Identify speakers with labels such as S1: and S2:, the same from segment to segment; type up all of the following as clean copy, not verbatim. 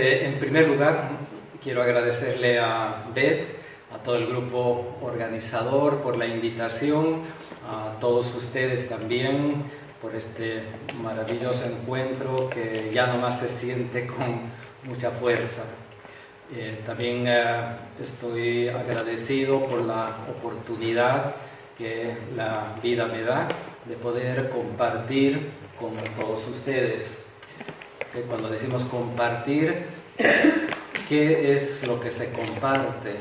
S1: En primer lugar, quiero agradecerle a Beth, a todo el grupo organizador por la invitación, a todos ustedes también por este maravilloso encuentro que ya nomás se siente con mucha fuerza. También estoy agradecido por la oportunidad que la vida me da de poder compartir con todos ustedes. Cuando decimos compartir, ¿qué es lo que se comparte?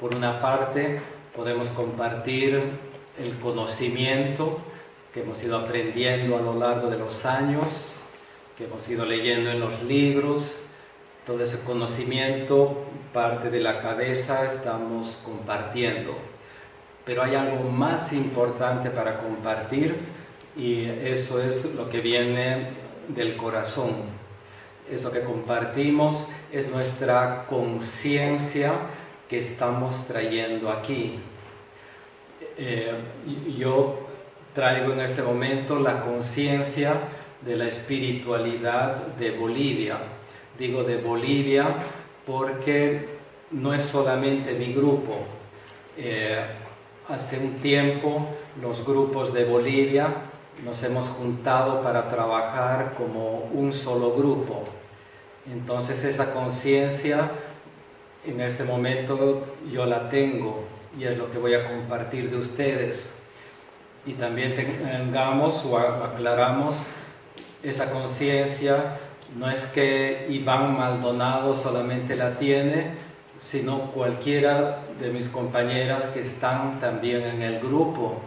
S1: Por una parte, podemos compartir el conocimiento que hemos ido aprendiendo a lo largo de los años, que hemos ido leyendo en los libros. Todo ese conocimiento, parte de la cabeza, estamos compartiendo. Pero hay algo más importante para compartir y eso es lo que viene del corazón. Eso que compartimos es nuestra conciencia que estamos trayendo aquí. Yo traigo en este momento la conciencia de la espiritualidad de Bolivia. Digo de Bolivia porque no es solamente mi grupo. Hace un tiempo los grupos de Bolivia nos hemos juntado para trabajar como un solo grupo. Entonces esa conciencia en este momento yo la tengo y es lo que voy a compartir de ustedes. Y también tengamos o aclaramos esa conciencia. No es que Iván Maldonado solamente la tiene, sino cualquiera de mis compañeras que están también en el grupo.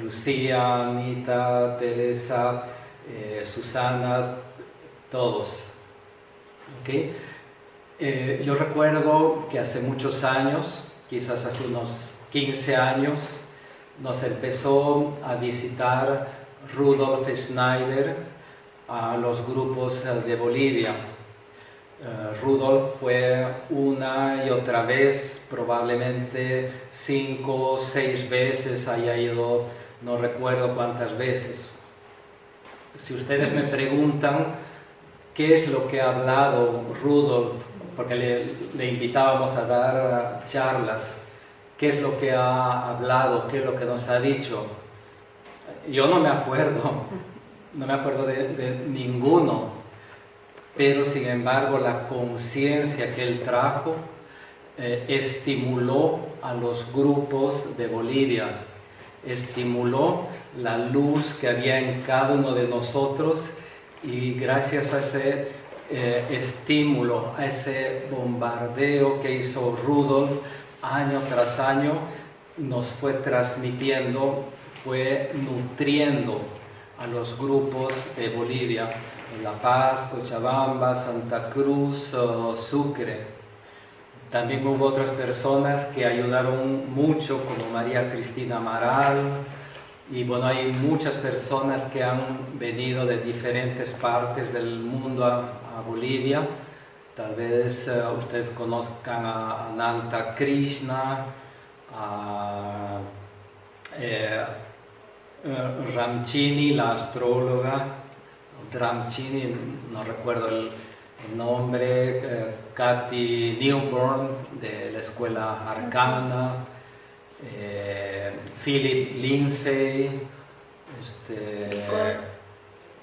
S1: Lucía, Anita, Teresa, Susana, todos. ¿Okay? Yo recuerdo que hace muchos años, quizás hace unos 15 años, nos empezó a visitar Rudolf Schneider a los grupos de Bolivia. Rudolf fue una y otra vez, probablemente 5 o 6 veces, haya ido, no recuerdo cuántas veces. Si ustedes me preguntan qué es lo que ha hablado Rudolf, porque le invitábamos a dar charlas, qué es lo que ha hablado, qué es lo que nos ha dicho, yo no me acuerdo de ninguno. Pero sin embargo la conciencia que él trajo estimuló a los grupos de Bolivia, estimuló la luz que había en cada uno de nosotros y gracias a ese estímulo, a ese bombardeo que hizo Rudolf año tras año, nos fue transmitiendo, fue nutriendo a los grupos de Bolivia. La Paz, Cochabamba, Santa Cruz, Sucre. También hubo otras personas que ayudaron mucho, como María Cristina Amaral, y bueno, hay muchas personas que han venido de diferentes partes del mundo a Bolivia. Tal vez ustedes conozcan a Ananta Krishna, a Ramchini, la astróloga, Ramchini, no recuerdo el nombre, Katy Newborn de la escuela Arcana, Philip Lindsay,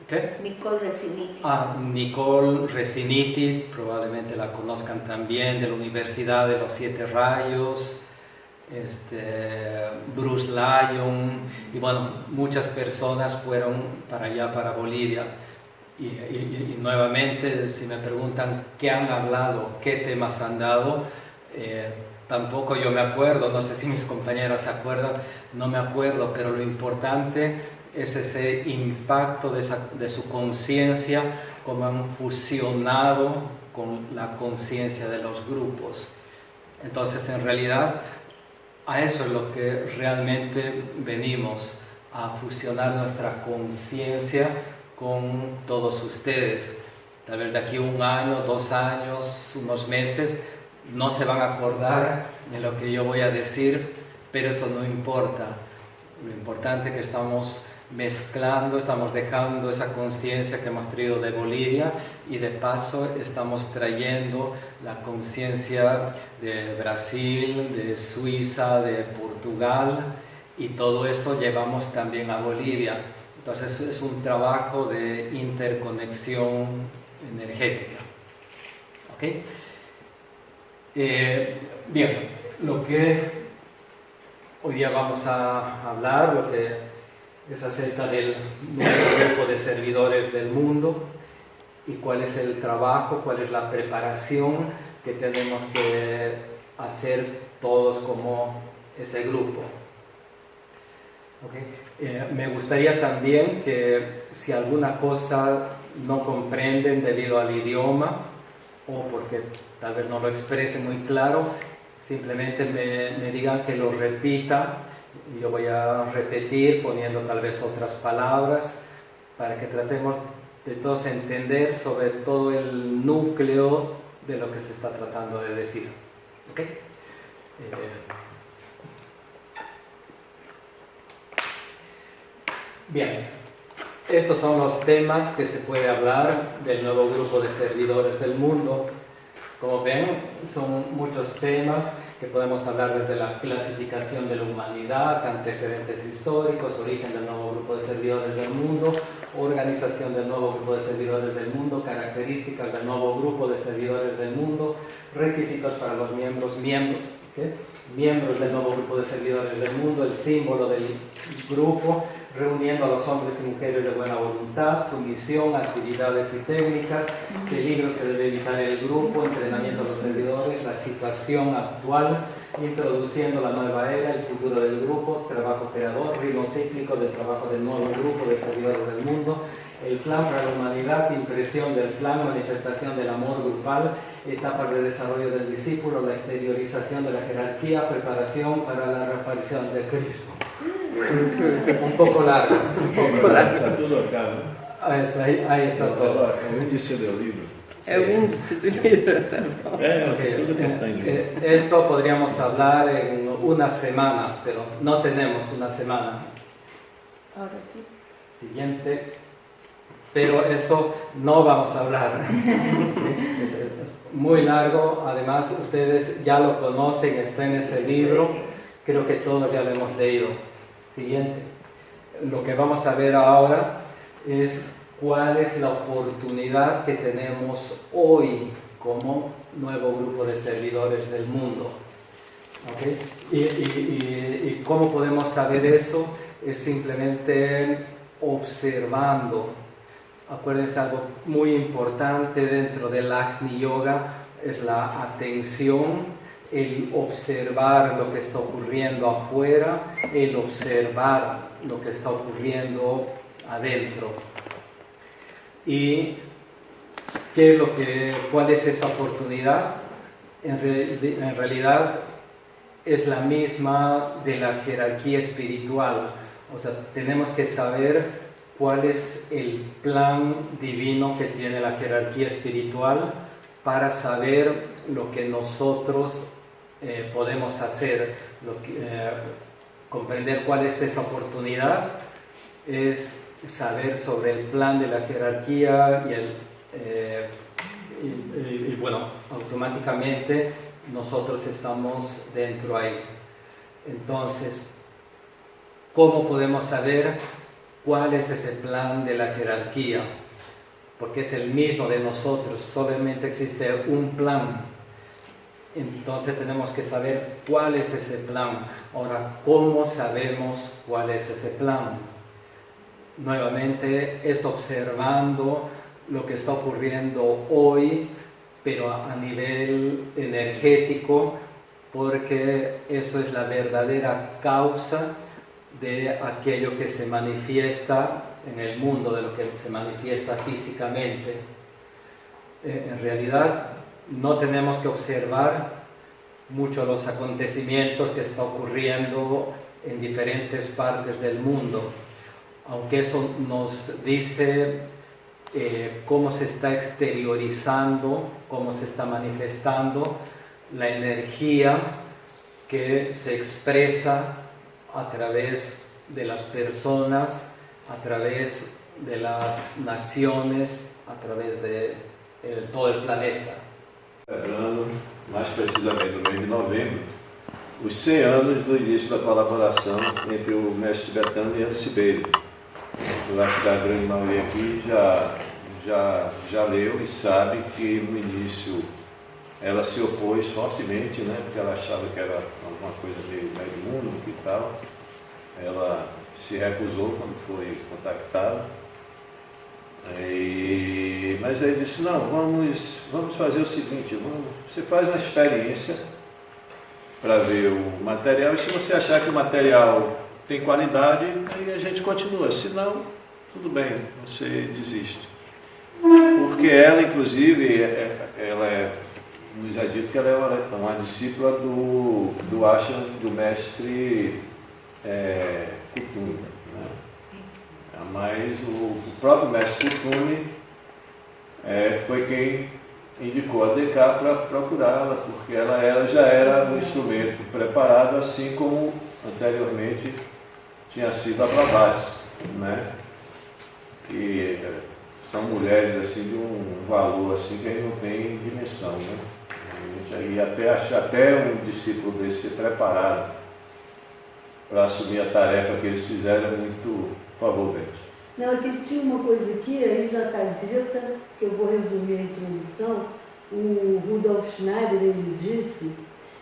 S1: ¿qué?
S2: Nicole Resiniti.
S1: Nicole Resiniti, probablemente la conozcan también, de la Universidad de los Siete Rayos, Bruce Lyon, y bueno, muchas personas fueron para allá, para Bolivia. Y nuevamente, si me preguntan qué han hablado, qué temas han dado, tampoco yo me acuerdo, no sé si mis compañeras se acuerdan, no me acuerdo, pero lo importante es ese impacto de su conciencia, como han fusionado con la conciencia de los grupos. Entonces, en realidad, a eso es lo que realmente venimos, a fusionar nuestra conciencia con todos ustedes. Tal vez de aquí 1 año, 2 años, unos meses, no se van a acordar de lo que yo voy a decir, pero eso no importa. Lo importante es que estamos mezclando, estamos dejando esa conciencia que hemos traído de Bolivia y de paso estamos trayendo la conciencia de Brasil, de Suiza, de Portugal y todo esto llevamos también a Bolivia. Entonces es un trabajo de interconexión energética. ¿Okay? Bien, lo que hoy día vamos a hablar, lo que es acerca del nuevo grupo de servidores del mundo y cuál es el trabajo, cuál es la preparación que tenemos que hacer todos como ese grupo. Okay. Me gustaría también que si alguna cosa no comprenden debido al idioma o porque tal vez no lo exprese muy claro, simplemente me digan que lo repita. Yo voy a repetir poniendo tal vez otras palabras para que tratemos de todos entender sobre todo el núcleo de lo que se está tratando de decir. ¿Okay? Bien, estos son los temas que se puede hablar del nuevo grupo de servidores del mundo. Como ven, son muchos temas que podemos hablar desde la clasificación de la humanidad, antecedentes históricos, origen del nuevo grupo de servidores del mundo, organización del nuevo grupo de servidores del mundo, características del nuevo grupo de servidores del mundo, requisitos para los miembros del nuevo grupo de servidores del mundo, el símbolo del grupo, reuniendo a los hombres y mujeres de buena voluntad, su misión, actividades y técnicas, peligros que debe evitar el grupo, entrenamiento de los servidores, la situación actual, introduciendo la nueva era, el futuro del grupo, trabajo creador, ritmo cíclico del trabajo del nuevo grupo de servidores del mundo, el plan para la humanidad, impresión del plan, manifestación del amor grupal, etapas de desarrollo del discípulo, la exteriorización de la jerarquía, preparación para la reaparición de Cristo. Un poco largo.
S2: Está tudo acá, ¿no?
S1: Ahí está todo.
S2: É o índice do livro.
S3: É o índice do livro, tá bom.
S2: Tudo que está em livro.
S1: Esto podríamos hablar en una semana, pero no tenemos una semana.
S3: Ahora sí.
S1: Siguiente. Pero eso no vamos a hablar. Es muy largo, además ustedes ya lo conocen, está en ese libro, creo que todos ya lo hemos leído. Siguiente. Lo que vamos a ver ahora es cuál es la oportunidad que tenemos hoy como nuevo grupo de servidores del mundo. ¿Okay? Y cómo podemos saber eso es simplemente observando. Acuérdense, algo muy importante dentro del Agni Yoga es la atención, el observar lo que está ocurriendo afuera, el observar lo que está ocurriendo adentro. ¿Y qué es cuál es esa oportunidad? En realidad es la misma de la jerarquía espiritual. O sea, tenemos que saber cuál es el plan divino que tiene la jerarquía espiritual para saber lo que nosotros podemos hacer. Comprender cuál es esa oportunidad es saber sobre el plan de la jerarquía y bueno, automáticamente nosotros estamos dentro ahí. Entonces, ¿cómo podemos saber cuál es ese plan de la jerarquía? Porque es el mismo de nosotros, solamente existe un plan. Entonces tenemos que saber cuál es ese plan. Ahora, ¿cómo sabemos cuál es ese plan? Nuevamente es observando lo que está ocurriendo hoy, pero a nivel energético, porque eso es la verdadera causa de aquello que se manifiesta en el mundo, de lo que se manifiesta físicamente. En realidad no tenemos que observar mucho los acontecimientos que están ocurriendo en diferentes partes del mundo, aunque eso nos dice cómo se está exteriorizando, cómo se está manifestando la energía que se expresa a través de las personas a través de las naciones, a través de todo el planeta.
S2: Celebrando, mais precisamente no mês de novembro, os 100 anos do início da colaboração entre o mestre tibetano e Alice Bailey. Eu acho que a grande maioria aqui já leu e sabe que no início ela se opôs fortemente, né, porque ela achava que era alguma coisa meio mundo e tal. Ela se recusou quando foi contactada. Mas aí disse, não, vamos fazer o seguinte, você faz uma experiência para ver o material, e se você achar que o material tem qualidade, aí a gente continua, se não, tudo bem, você desiste. Porque ela, inclusive, ela nos é dito que ela é uma discípula do ashram do mestre Kuthumi, né? Mas o próprio mestre Kuthumi foi quem indicou a DK para procurá-la, porque ela já era um instrumento preparado, assim como anteriormente tinha sido a Blavatsky, né? Que são mulheres assim, de um valor assim, que a gente não tem dimensão, né? E até um discípulo desse ser preparado para assumir a tarefa que eles fizeram é muito favorente.
S4: Não, é que tinha uma coisa aqui, aí já está dita, que eu vou resumir a introdução. O Rudolf Schneider, ele disse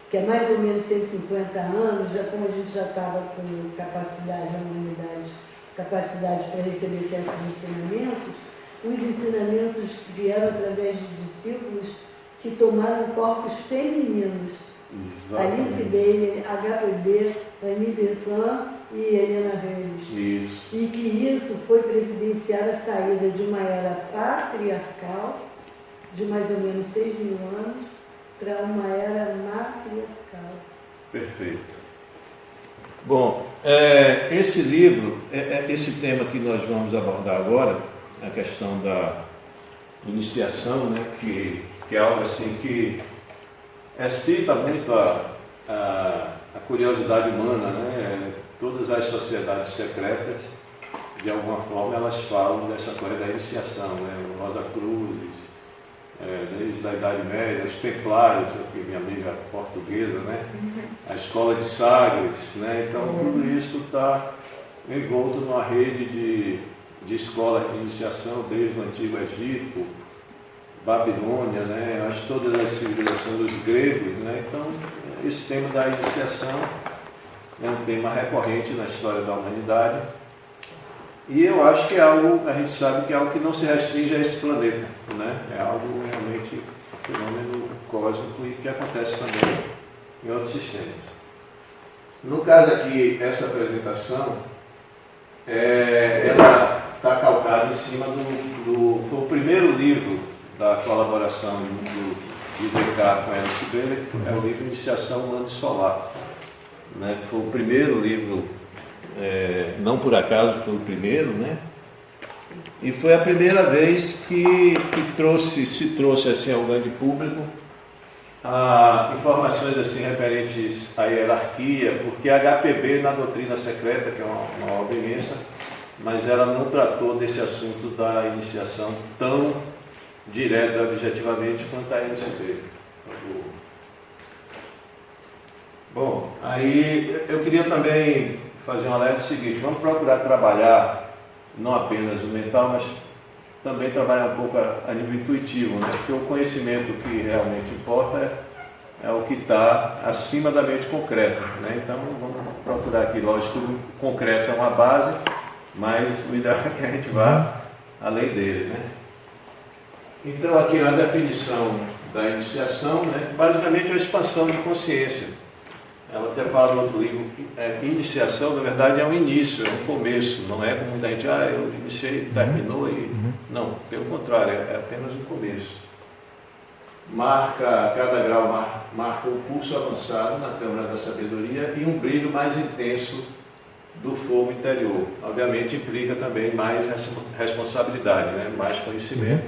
S4: que há mais ou menos 150 anos, já como a gente já estava com capacidade, a humanidade, capacidade para receber certos ensinamentos, os ensinamentos vieram através de discípulos que tomaram corpos femininos.
S2: Exatamente.
S4: Alice Bailey, HPB, Annie Besant e Helena Reis.
S2: Isso.
S4: E que isso foi previdenciar a saída de uma era patriarcal, de mais ou menos 6.000 anos, para uma era matriarcal.
S2: Perfeito. Bom, esse livro, esse tema que nós vamos abordar agora, a questão da iniciação, né, que é algo assim que excita muito a curiosidade humana, né? Todas as sociedades secretas, de alguma forma, elas falam dessa coisa da iniciação, né? O Rosa Cruzes, desde a Idade Média, os Templários, aqui minha amiga portuguesa, né? A Escola de Sagres, né? Então tudo isso está envolto numa rede de escolas de iniciação desde o Antigo Egito, Babilônia, né? Acho todas as civilizações dos gregos, né? Então esse tema da iniciação é um tema recorrente na história da humanidade. E eu acho que é algo, a gente sabe que é algo que não se restringe a esse planeta, né? É algo realmente um fenômeno cósmico e que acontece também em outros sistemas. No caso aqui, essa apresentação, ela está calcada em cima foi o primeiro livro da colaboração de DK com Alice Bailey, é o livro Iniciação Humana Solar, né? Foi o primeiro livro. Não por acaso foi o primeiro, né? E foi a primeira vez que se trouxe assim ao grande público informações assim referentes à hierarquia, porque a HPB na doutrina secreta, que é uma obra imensa, mas ela não tratou desse assunto da iniciação tão direta e objetivamente quanto a LCB. Bom, aí eu queria também fazer um alerta seguinte: vamos procurar trabalhar não apenas o mental, mas também trabalhar um pouco a nível intuitivo, né? Porque o conhecimento que realmente importa é o que está acima da mente concreta, né? Então vamos procurar aqui, lógico, o concreto é uma base, mas o ideal é que a gente vá além dele, né? Então aqui a definição da iniciação, né? Basicamente é a expansão de consciência. Ela até fala no outro livro que iniciação, na verdade, é um início, é um começo, não é como muita gente, eu iniciei, terminou e... Não, pelo contrário, é apenas um começo. Cada grau marca um curso avançado na câmara da sabedoria e um brilho mais intenso do fogo interior. Obviamente implica também mais responsabilidade, né? Mais conhecimento.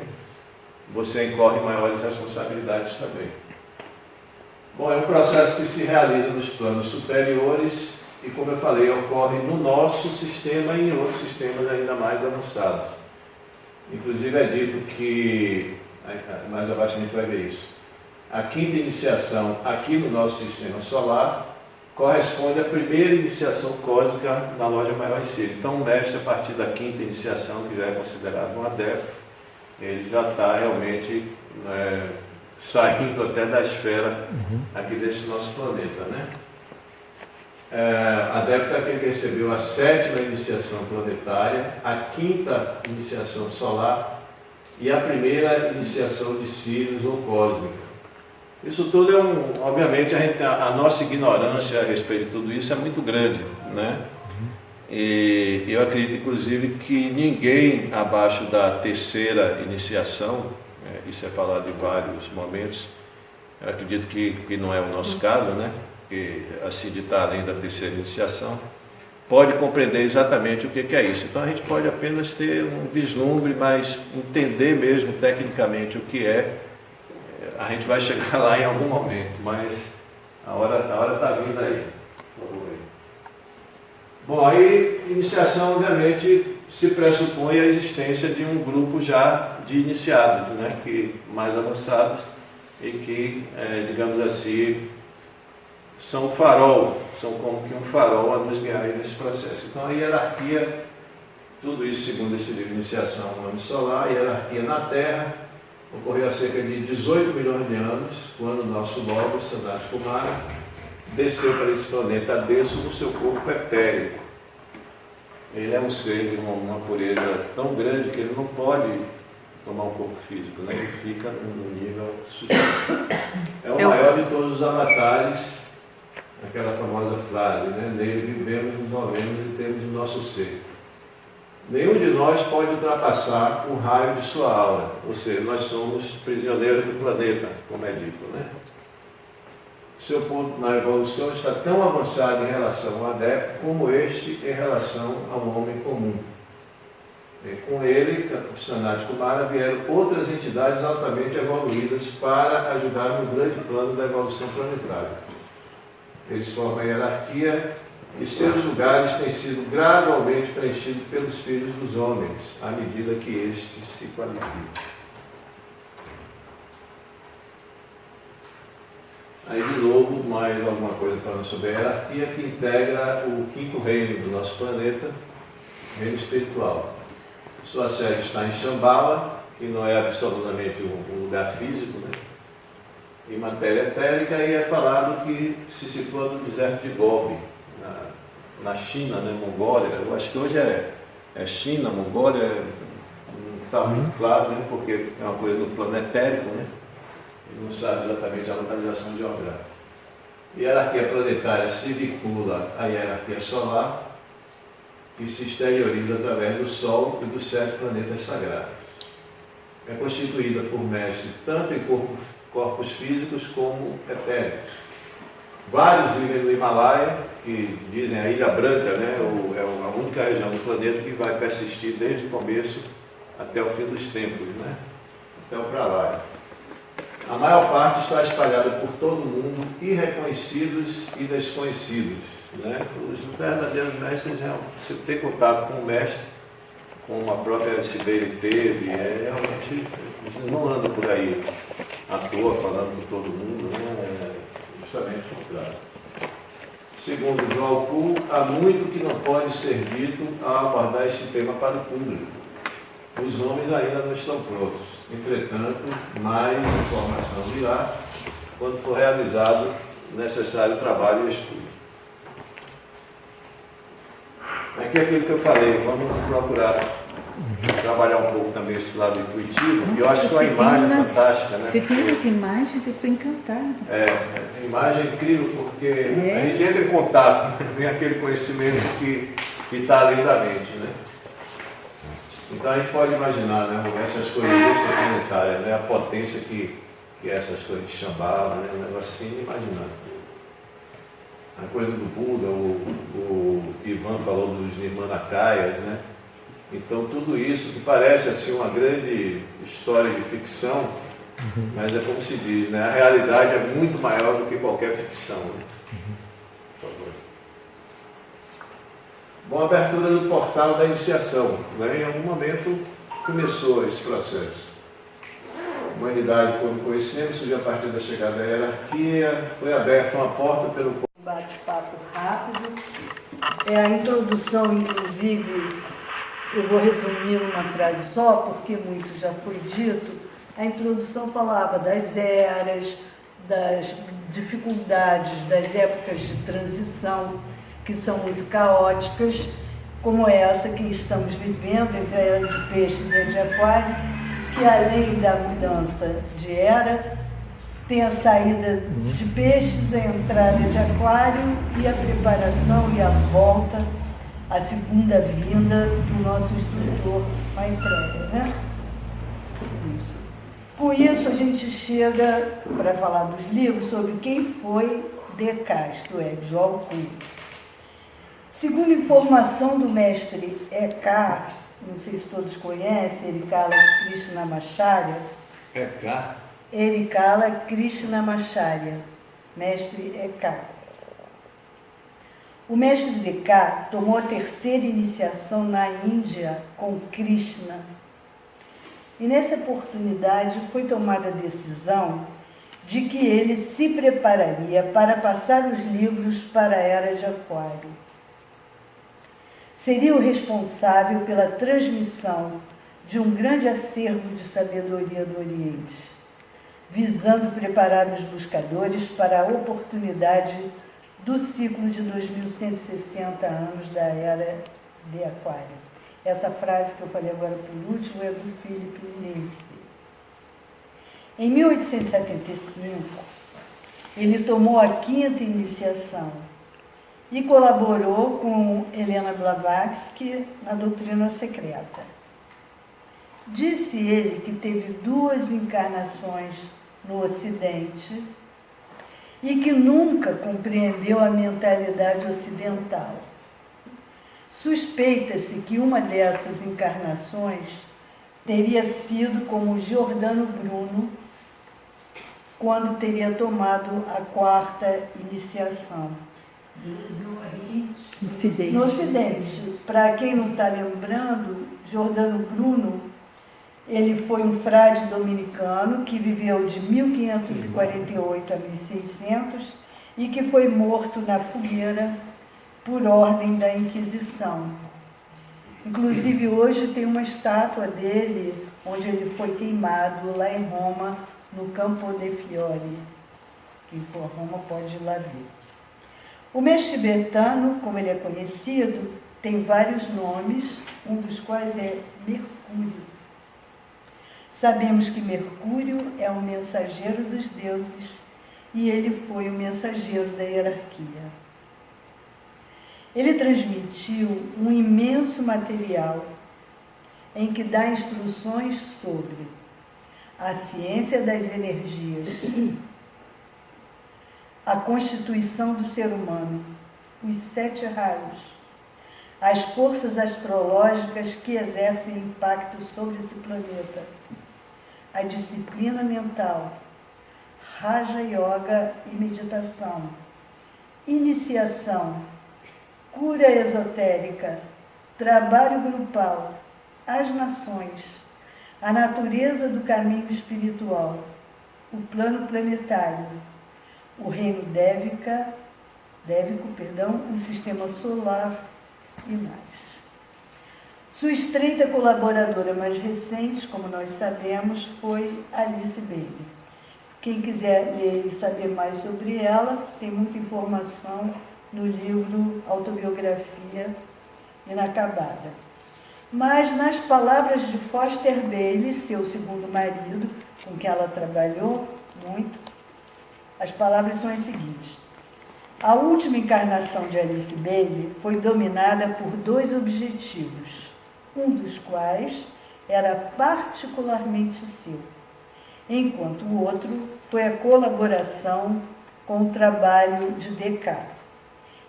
S2: Você incorre em maiores responsabilidades também. Bom, é um processo que se realiza nos planos superiores e, como eu falei, ocorre no nosso sistema e em outros sistemas ainda mais avançados. Inclusive é dito que, mais abaixo a gente vai ver isso, a quinta iniciação aqui no nosso sistema solar corresponde à primeira iniciação cósmica na loja maior Sírio. Então o mestre, a partir da quinta iniciação, que já é considerado um adepto, ele já está realmente saindo até da esfera aqui desse nosso planeta, né? Adepto é aquele que recebeu a sétima iniciação planetária, a quinta iniciação solar e a primeira iniciação de Sírios ou cósmica. Isso tudo obviamente, a nossa ignorância a respeito de tudo isso é muito grande, né? E eu acredito, inclusive, que ninguém abaixo da terceira iniciação, isso é falado em vários momentos, eu acredito que não é o nosso caso, né? Que assim de estar além da terceira iniciação, pode compreender exatamente o que é isso. Então a gente pode apenas ter um vislumbre, mas entender mesmo tecnicamente o que a gente vai chegar lá em algum momento, mas a hora está vindo aí. Bom, aí iniciação obviamente se pressupõe a existência de um grupo já de iniciados, né, que mais avançados e que, digamos assim, são farol, são como que um farol a nos guiar nesse processo. Então a hierarquia, tudo isso segundo esse livro Iniciação no Nome Solar, a hierarquia na Terra ocorreu há cerca de 18 milhões de anos, quando o nosso Logos, Sanat Kumara, desceu para esse planeta denso no seu corpo etérico. Ele é um ser de uma pureza tão grande que ele não pode tomar um corpo físico, né? Ele fica no nível sutil. É o maior de todos os avatares, aquela famosa frase, né? Nele vivemos, nos movemos e temos o nosso ser. Nenhum de nós pode ultrapassar um raio de sua aura, ou seja, nós somos prisioneiros do planeta, como é dito, né? Seu ponto na evolução está tão avançado em relação ao adepto como este em relação ao homem comum. E com ele, o Sanat Kumara, vieram outras entidades altamente evoluídas para ajudar no grande plano da evolução planetária. Eles formam a hierarquia e seus lugares têm sido gradualmente preenchidos pelos filhos dos homens, à medida que estes se qualificam. Aí, de novo, mais alguma coisa falando sobre a hierarquia que integra o quinto reino do nosso planeta, reino espiritual. Sua sede está em Shambhala, que não é absolutamente um lugar físico, né? Em matéria etérica, e é falado que se situa no deserto de Gobi, na China, né, Mongólia. Eu acho que hoje é China, Mongólia, não está muito claro, né, porque é uma coisa do plano etérico, né? Não sabe exatamente a localização geográfica. A hierarquia planetária se vincula à hierarquia solar e se exterioriza através do Sol e dos 7 planetas sagrados. É constituída por mestres tanto em corpos físicos como etéricos. Vários vivem no Himalaia, que dizem a Ilha Branca, né, é a única região do planeta que vai persistir desde o começo até o fim dos tempos, né, até o Pralaya. A maior parte está espalhada por todo o mundo, irreconhecidos e desconhecidos, né? Os verdadeiros mestres, você ter contato com o mestre, como a própria SBL teve, realmente, vocês não andam por aí à toa falando com todo mundo, né? Justamente o contrário. Segundo João Kuhl, há muito que não pode ser dito ao abordar este tema para o público. Os homens ainda não estão prontos. Entretanto, mais informação virá quando for realizado o necessário trabalho e estudo. Aqui é aquilo que eu falei, vamos procurar trabalhar um pouco também esse lado intuitivo. Eu acho que a imagem é fantástica, né?
S3: Você tem umas imagens, eu estou encantada.
S2: A imagem é incrível porque a gente entra em contato, vem aquele conhecimento que está além da mente, né? Então a gente pode imaginar, né, essas coisas extraplanetárias, né, a potência que essas coisas de Shambhala, né, um negócio assim inimaginável. A coisa do Buda, o Ivan falou dos Nirmanakayas, né? Então tudo isso que parece assim uma grande história de ficção, mas é como se diz, né, a realidade é muito maior do que qualquer ficção. Né? Por favor. Bom, a abertura do portal da iniciação, né? Em algum momento começou esse processo. A humanidade, como conhecemos, surgiu a partir da chegada da hierarquia, foi aberta uma porta pelo
S4: bate-papo rápido. A introdução, inclusive, eu vou resumir numa frase só, porque muito já foi dito. A introdução falava das eras, das dificuldades, das épocas de transição, que são muito caóticas, como essa que estamos vivendo, entre a era de peixes e a de aquário, que além da mudança de era, tem a saída de peixes, a entrada de aquário e a preparação e a volta, a segunda vinda do nosso instrutor Maitreya, né? Isso. Com isso, a gente chega para falar dos livros sobre quem foi Descartes, isto é, João Kuhn. Segundo informação do mestre Eckhart, não sei se todos conhecem, Erikala Krishnamacharya. Erikala Krishnamacharya, mestre Eckhart. O mestre Descartes tomou a terceira iniciação na Índia com Krishna. E nessa oportunidade foi tomada a decisão de que ele se prepararia para passar os livros para a Era de Aquário. Seria o responsável pela transmissão de um grande acervo de sabedoria do Oriente, visando preparar os buscadores para a oportunidade do ciclo de 2160 anos da Era de Aquário. Essa frase que eu falei agora por último é do Philip Yancey. Em 1875, ele tomou a quinta iniciação e colaborou com Helena Blavatsky na doutrina secreta. Disse ele que teve 2 encarnações no Ocidente e que nunca compreendeu a mentalidade ocidental. Suspeita-se que uma dessas encarnações teria sido como Giordano Bruno, quando teria tomado a 4ª iniciação. No Ocidente. Para quem não está lembrando, Giordano Bruno, ele foi um frade dominicano que viveu de 1548 a 1600 e que foi morto na fogueira por ordem da Inquisição. Inclusive, hoje tem uma estátua dele, onde ele foi queimado, lá em Roma, no Campo de Fiori. Quem for a Roma pode ir lá ver. O mestre tibetano, como ele é conhecido, tem vários nomes, um dos quais é Mercúrio. Sabemos que Mercúrio é o mensageiro dos deuses e ele foi o mensageiro da hierarquia. Ele transmitiu um imenso material em que dá instruções sobre a ciência das energias, a constituição do ser humano, os 7 raios, as forças astrológicas que exercem impacto sobre esse planeta, a disciplina mental, Raja Yoga e meditação, iniciação, cura esotérica, trabalho grupal, as nações, a natureza do caminho espiritual, o plano planetário, o reino dévico, o sistema solar e mais. Sua estreita colaboradora mais recente, como nós sabemos, foi Alice Bailey. Quem quiser ler e saber mais sobre ela, tem muita informação no livro Autobiografia Inacabada. Mas, nas palavras de Foster Bailey, seu segundo marido, com quem ela trabalhou muito, as palavras são as seguintes. A última encarnação de Alice Bailey foi dominada por 2 objetivos, um dos quais era particularmente seu, enquanto o outro foi a colaboração com o trabalho de Descartes,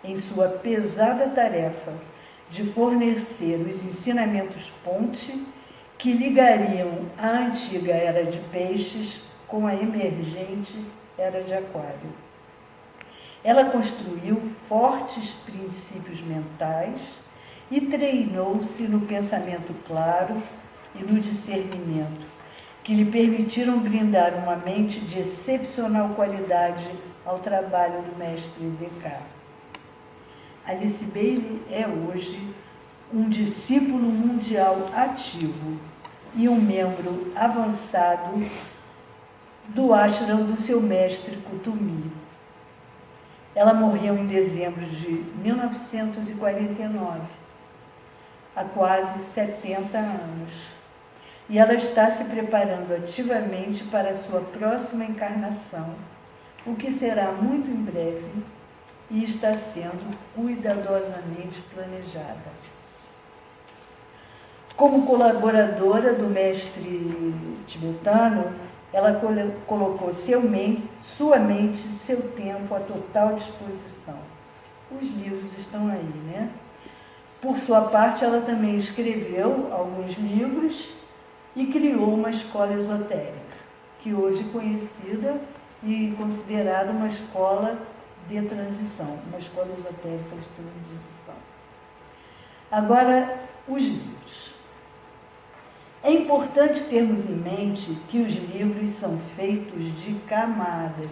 S4: em sua pesada tarefa de fornecer os ensinamentos ponte que ligariam a antiga Era de Peixes com a emergente Era de Aquário. Ela construiu fortes princípios mentais
S5: e treinou-se no pensamento claro e no discernimento, que lhe permitiram brindar uma mente de excepcional qualidade ao trabalho do mestre Descartes. Alice Bailey é hoje um discípulo mundial ativo e um membro avançado do ashram do seu mestre Kuthumi. Ela morreu em dezembro de 1949, há quase 70 anos. E ela está se preparando ativamente para a sua próxima encarnação, o que será muito em breve e está sendo cuidadosamente planejada. Como colaboradora do mestre tibetano, ela colocou sua mente e seu tempo à total disposição. Os livros estão aí, né? Por sua parte, ela também escreveu alguns livros e criou uma escola esotérica, que hoje é conhecida e considerada uma escola de transição, uma escola esotérica de transição. Agora, os livros. É importante termos em mente que os livros são feitos de camadas,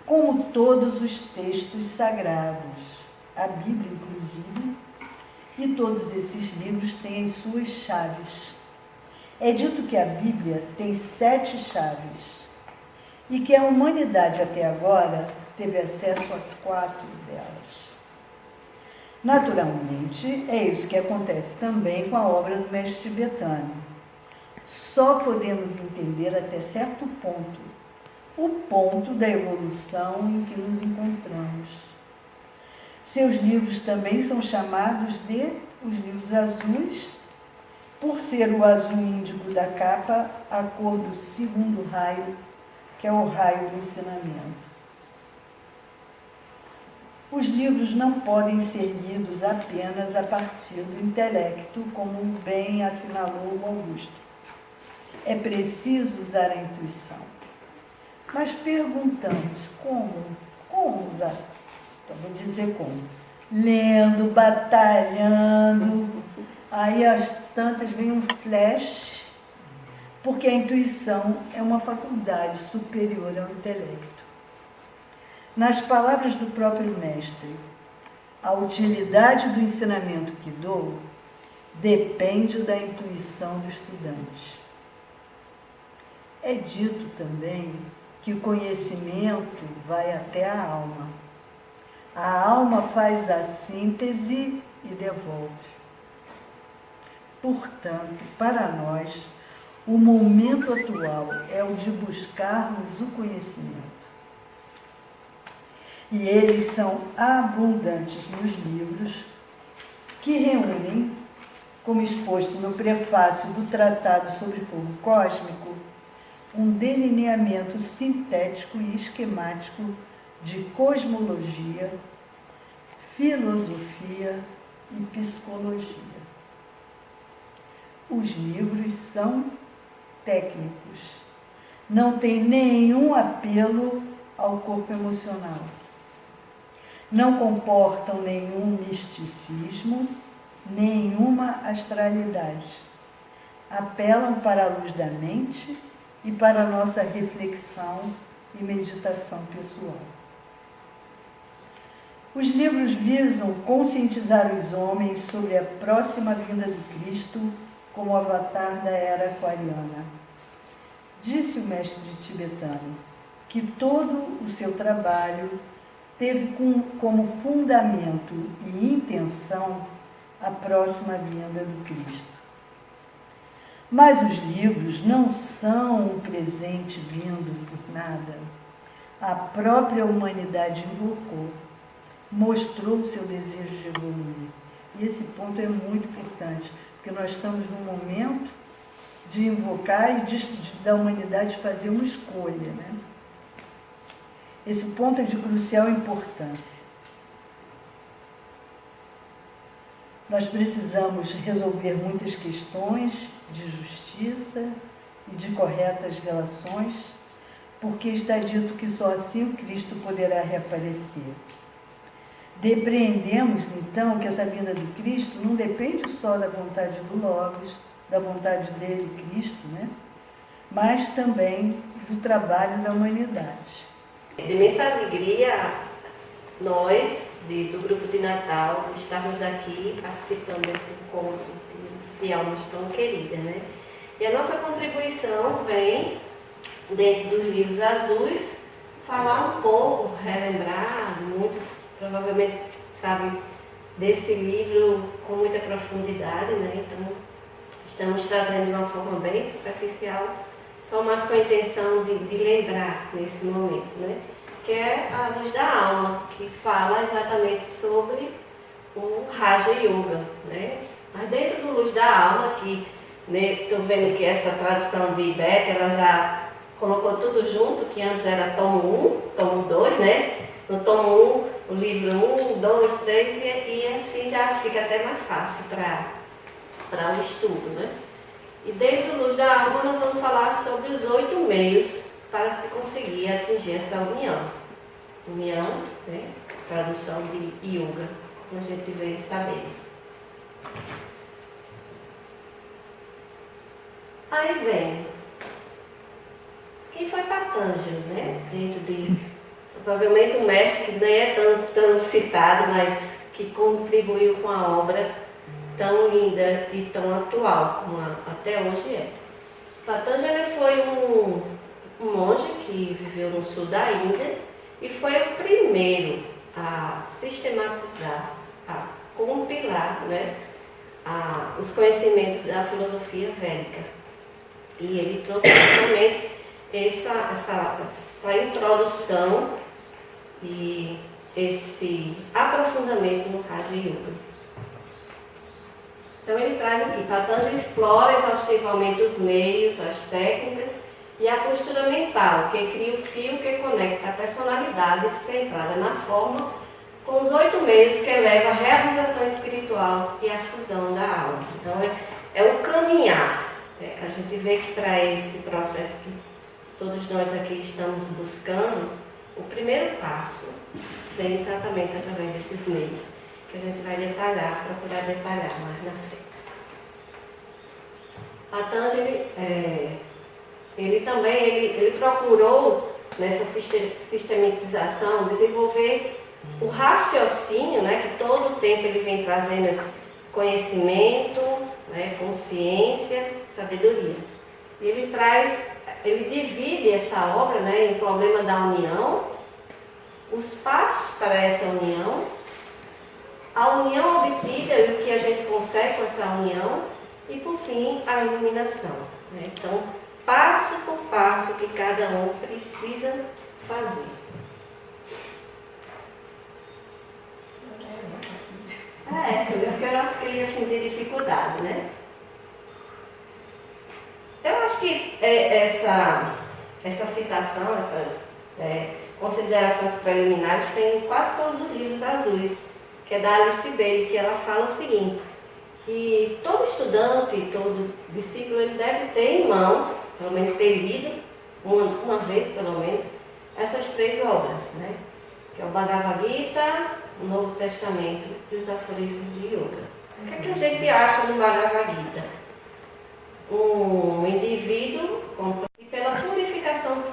S5: como todos os textos sagrados, a Bíblia inclusive, e todos esses livros têm as suas chaves. É dito que a Bíblia tem 7 chaves e que a humanidade até agora teve acesso a 4 delas. Naturalmente, é isso que acontece também com a obra do mestre tibetano. Só podemos entender até certo ponto, o ponto da evolução em que nos encontramos. Seus livros também são chamados de os livros azuis, por ser o azul índigo da capa a cor do segundo raio, que é o raio do ensinamento. Os livros não podem ser lidos apenas a partir do intelecto, como bem assinalou o Augusto. É preciso usar a intuição. Mas perguntamos como usar? Então, vou dizer como. Lendo, batalhando, aí às tantas vem um flash, porque a intuição é uma faculdade superior ao intelecto. Nas palavras do próprio mestre, a utilidade do ensinamento que dou depende da intuição do estudante. É dito também que o conhecimento vai até a alma. A alma faz a síntese e devolve. Portanto, para nós, o momento atual é o de buscarmos o conhecimento. E eles são abundantes nos livros que reúnem, como exposto no prefácio do Tratado sobre Fogo Cósmico, um delineamento sintético e esquemático de cosmologia, filosofia e psicologia. Os livros são técnicos, não têm nenhum apelo ao corpo emocional, não comportam nenhum misticismo, nenhuma astralidade, apelam para a luz da mente e para a nossa reflexão e meditação pessoal. Os livros visam conscientizar os homens sobre a próxima vinda de Cristo como avatar da era aquariana. Disse o mestre tibetano que todo o seu trabalho teve como fundamento e intenção a próxima vinda do Cristo. Mas os livros não são um presente vindo por nada. A própria humanidade invocou, mostrou o seu desejo de evoluir. E esse ponto é muito importante, porque nós estamos num momento de invocar e da humanidade fazer uma escolha, né? Esse ponto é de crucial importância. Nós precisamos resolver muitas questões de justiça e de corretas relações, porque está dito que só assim o Cristo poderá reaparecer. Depreendemos, então, que essa vinda do Cristo não depende só da vontade do Logos, da vontade dele, Cristo, né? Mas também do trabalho da humanidade.
S6: De imensa alegria, nós, do grupo de Natal, estarmos aqui participando desse encontro de almas tão queridas, né? E a nossa contribuição vem, dentro dos livros azuis, falar um pouco, relembrar, muitos provavelmente sabem desse livro com muita profundidade, né? Então, estamos trazendo de uma forma bem superficial, só mais com a intenção de lembrar nesse momento, né? Que é a Luz da Alma, que fala exatamente sobre o Raja Yoga, né? Mas dentro do Luz da Alma, que estou vendo que essa tradução de Beck, ela já colocou tudo junto, que antes era tomo 1, tomo 2, né? No tomo 1, o livro 1, 2, 3, e assim já fica até mais fácil para o estudo, né? E dentro do Luz da Alma nós vamos falar sobre os 8 meios para se conseguir atingir essa união. União, né? Tradução de Yoga, como a gente veio saber. Aí vem, quem foi Patanjali, né? Dentro de, provavelmente um mestre que nem é tão citado, mas que contribuiu com a obra tão linda e tão atual como até hoje é. Patanjali foi um monge que viveu no sul da Índia e foi o primeiro a sistematizar, a compilar, né, os conhecimentos da filosofia védica. E ele trouxe justamente essa introdução e esse aprofundamento no Raja Yoga. Então ele traz aqui, Patanjali explora exaustivamente os meios, as técnicas e a postura mental, que cria o fio que conecta a personalidade centrada na forma com os 8 meios que levam à realização espiritual e à fusão da alma. Então é um caminhar. A gente vê que para esse processo que todos nós aqui estamos buscando, o primeiro passo vem exatamente através desses meios, que a gente vai detalhar, procurar detalhar mais na frente. Patanjali, ele procurou, nessa sistematização, desenvolver o raciocínio, né, que todo o tempo ele vem trazendo esse conhecimento, né, consciência, sabedoria. Ele divide essa obra, né, em problema da união, os passos para essa união, a união obtida e o que a gente consegue com essa união e, por fim, a iluminação, né? Então, passo por passo que cada um precisa fazer. Por isso que eu acho que ele ia sentir dificuldade, né? Eu acho que essa citação, essas considerações preliminares tem em quase todos os livros azuis, que é da Alice Bailey, que ela fala o seguinte, que todo estudante, todo discípulo, ele deve ter em mãos, pelo menos ter lido, uma vez pelo menos, essas 3 obras, né? Que é o Bhagavad Gita, o Novo Testamento e os aforismos de Yoga. O que é que a gente acha no Bhagavad Gita? Um indivíduo e pela purificação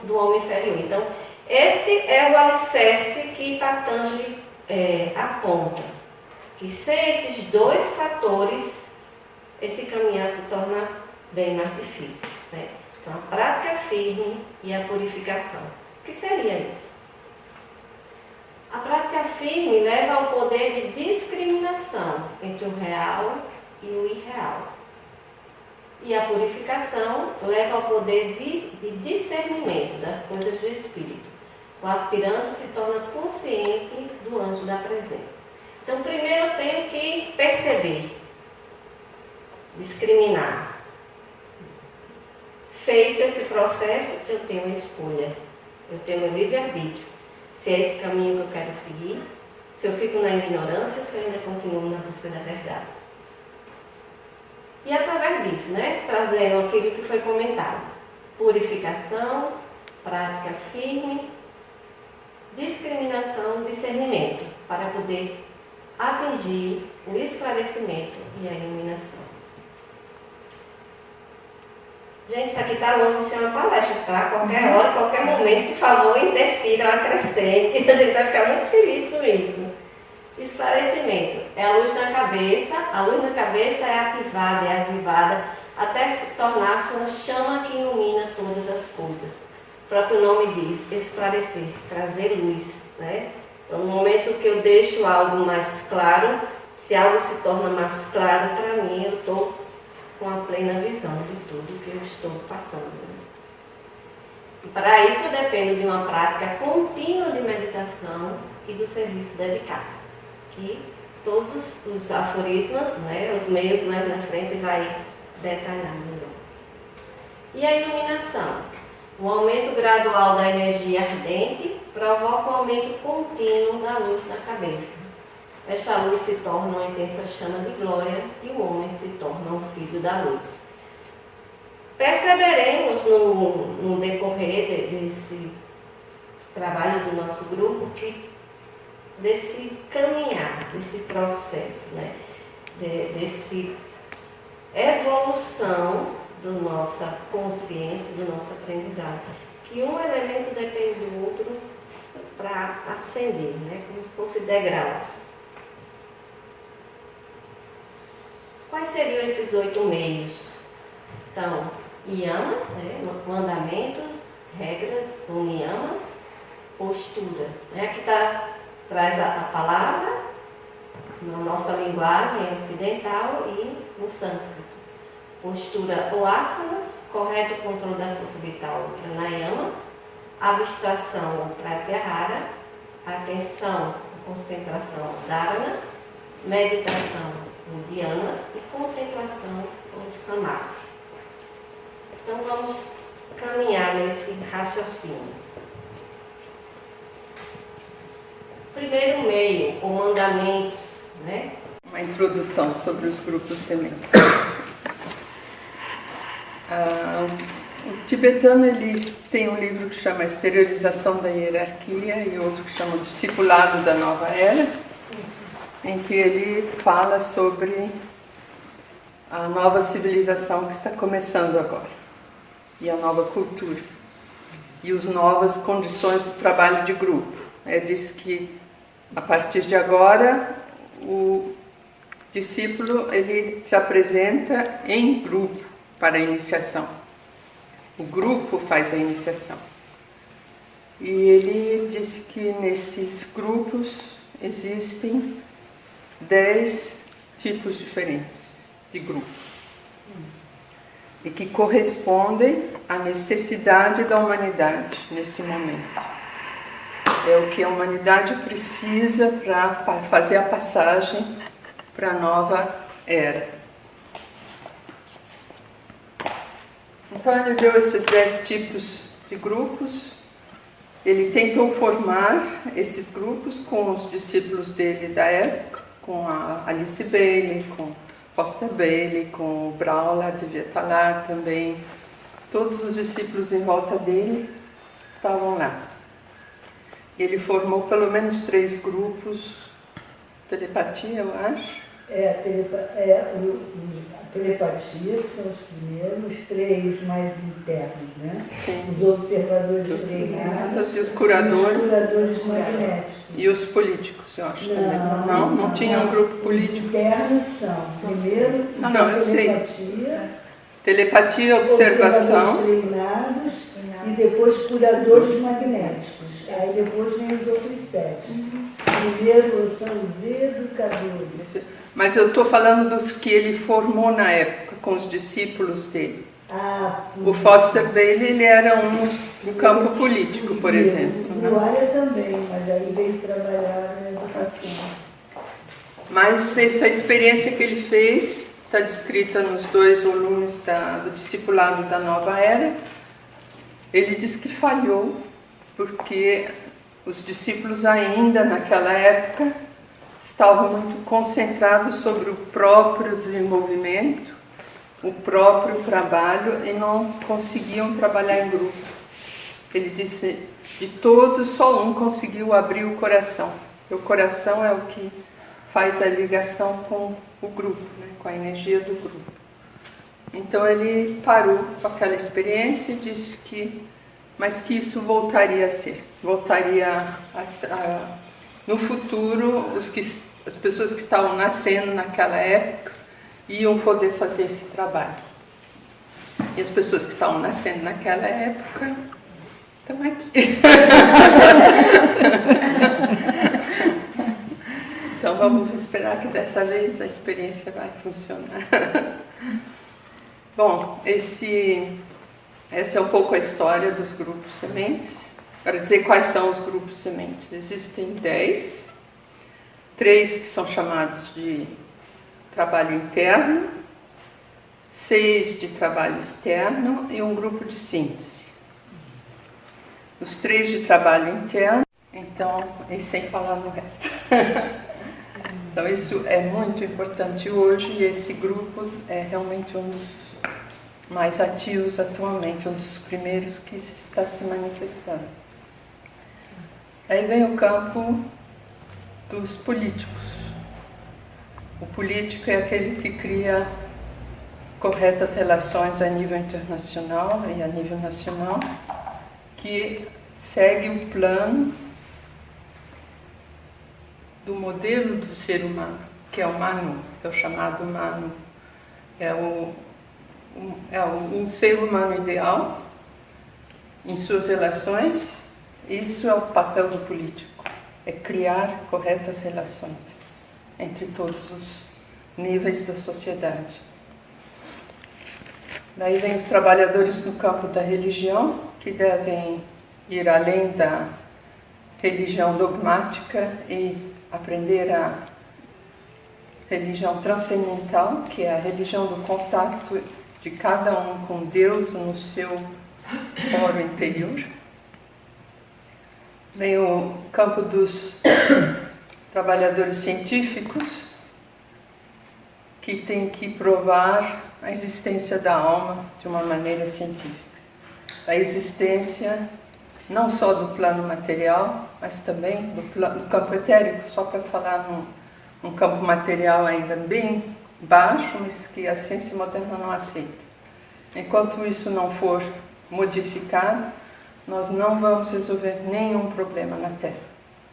S6: do homem inferior. Então, esse é o alicerce que Patanjali aponta. Que sem esses 2 fatores, esse caminhar se torna bem mais difícil, né? Então, a prática firme e a purificação. O que seria isso? A prática firme leva ao poder de discriminação entre o real e o irreal. E a purificação leva ao poder de discernimento das coisas do espírito. O aspirante se torna consciente do anjo da presença. Então, primeiro eu tenho que perceber, discriminar. Feito esse processo, eu tenho uma escolha. Eu tenho meu livre-arbítrio. Se é esse caminho que eu quero seguir, se eu fico na ignorância ou se eu ainda continuo na busca da verdade. E através disso, né, trazendo aquilo que foi comentado. Purificação, prática firme, discriminação, discernimento. para poder atingir o esclarecimento e a iluminação. Gente, isso aqui está longe de ser uma palestra, tá? Qualquer hora, qualquer momento, por favor, interfira, acrescente. A gente vai ficar muito feliz com isso. Esclarecimento. É a luz na cabeça. A luz na cabeça é ativada, é avivada, até se tornar-se uma chama que ilumina todas as coisas. O próprio nome diz, esclarecer, trazer luz, né? Então, no momento que eu deixo algo mais claro, se algo se torna mais claro para mim, eu estou com a plena visão de tudo que eu estou passando. Né? E para isso eu dependo de uma prática contínua de meditação e do serviço dedicado, que todos os aforismos, né, os meios mais na frente vai detalhar melhor. E a iluminação? O aumento gradual da energia ardente provoca um aumento contínuo da luz na cabeça. Esta luz se torna uma intensa chama de glória e o homem se torna um filho da luz. Perceberemos no decorrer desse trabalho do nosso grupo que desse caminhar, desse processo, né? Desse evolução da nossa consciência, do nosso aprendizado, que um elemento depende do outro para ascender, né? Como se fosse degraus. Quais seriam esses 8 meios? Então, yamas, né? Mandamentos, regras, ou niyamas, posturas. Né? Aqui traz a palavra, na nossa linguagem ocidental e no sânscrito. Postura ou asanas, correto controle da força vital, pranayama, abstração ou pratyahara, atenção, concentração, dharana, meditação, ou dhyana, e contemplação, ou samadhi. Então vamos caminhar nesse raciocínio. Primeiro meio, ou mandamentos, né?
S7: Uma introdução sobre os grupos sementes. O tibetano ele tem um livro que chama Exteriorização da Hierarquia e outro que chama Discipulado da Nova Era, em que ele fala sobre a nova civilização que está começando agora e a nova cultura e as novas condições do trabalho de grupo. Ele diz que a partir de agora o discípulo ele se apresenta em grupo para a iniciação. O grupo faz a iniciação. E ele disse que nesses grupos existem 10 tipos diferentes de grupos e que correspondem à necessidade da humanidade nesse momento. É o que a humanidade precisa para fazer a passagem para a nova era. Então ele deu esses 10 tipos de grupos. Ele tentou formar esses grupos com os discípulos dele da época, com a Alice Bailey, com Foster Bailey, com o Brown lá devia estar lá também. Todos os discípulos em volta dele estavam lá. Ele formou pelo menos 3 grupos, telepatia, eu acho.
S4: A telepatia, que são os primeiros, os 3 mais internos, né?
S7: Sim.
S4: Os observadores treinados
S7: E os curadores.
S4: os curadores magnéticos.
S7: E os políticos, eu acho também. Não tinha um grupo
S4: Os
S7: político.
S4: internos são, primeiro,
S7: Não, eu sei.
S4: telepatia,
S7: Telepatia, observação.
S4: observadores treinados e depois curadores magnéticos. Aí depois vem os outros 7. Primeiro são os educadores.
S7: Mas eu estou falando dos que ele formou na época, com os discípulos dele. O Foster Bailey, ele era um do campo político, por exemplo.
S4: O Luária também, mas aí veio trabalhar na educação.
S7: Mas essa experiência que ele fez está descrita nos 2 volumes do Discipulado da Nova Era. Ele diz que falhou, porque os discípulos ainda naquela época estavam muito concentrados sobre o próprio desenvolvimento, o próprio trabalho e não conseguiam trabalhar em grupo. Ele disse, de todos, só um conseguiu abrir o coração. O coração é o que faz a ligação com o grupo, né? Com a energia do grupo. Então ele parou com aquela experiência e disse mas que isso voltaria a ser. No futuro, as pessoas que estavam nascendo naquela época iam poder fazer esse trabalho. E as pessoas que estavam nascendo naquela época estão aqui. Então vamos esperar que dessa vez a experiência vai funcionar. Bom, essa é um pouco a história dos grupos sementes. Para dizer quais são os grupos sementes. Existem 10, 3 que são chamados de trabalho interno, 6 de trabalho externo e um grupo de síntese. Os 3 de trabalho interno, então, e sem falar no resto. Então isso é muito importante hoje e esse grupo é realmente um dos mais ativos atualmente, um dos primeiros que está se manifestando. Aí vem o campo dos políticos. O político é aquele que cria corretas relações a nível internacional e a nível nacional, que segue o plano do modelo do ser humano, que é o Manu, é o chamado Manu. É um ser humano ideal em suas relações. Isso é o papel do político, é criar corretas relações entre todos os níveis da sociedade. Daí vem os trabalhadores no campo da religião, que devem ir além da religião dogmática e aprender a religião transcendental, que é a religião do contato de cada um com Deus no seu foro interior. Vem o campo dos trabalhadores científicos, que tem que provar a existência da alma de uma maneira científica. A existência não só do plano material, mas também do campo etérico, só para falar num campo material ainda bem baixo, mas que a ciência moderna não aceita. Enquanto isso não for modificado, nós não vamos resolver nenhum problema na Terra.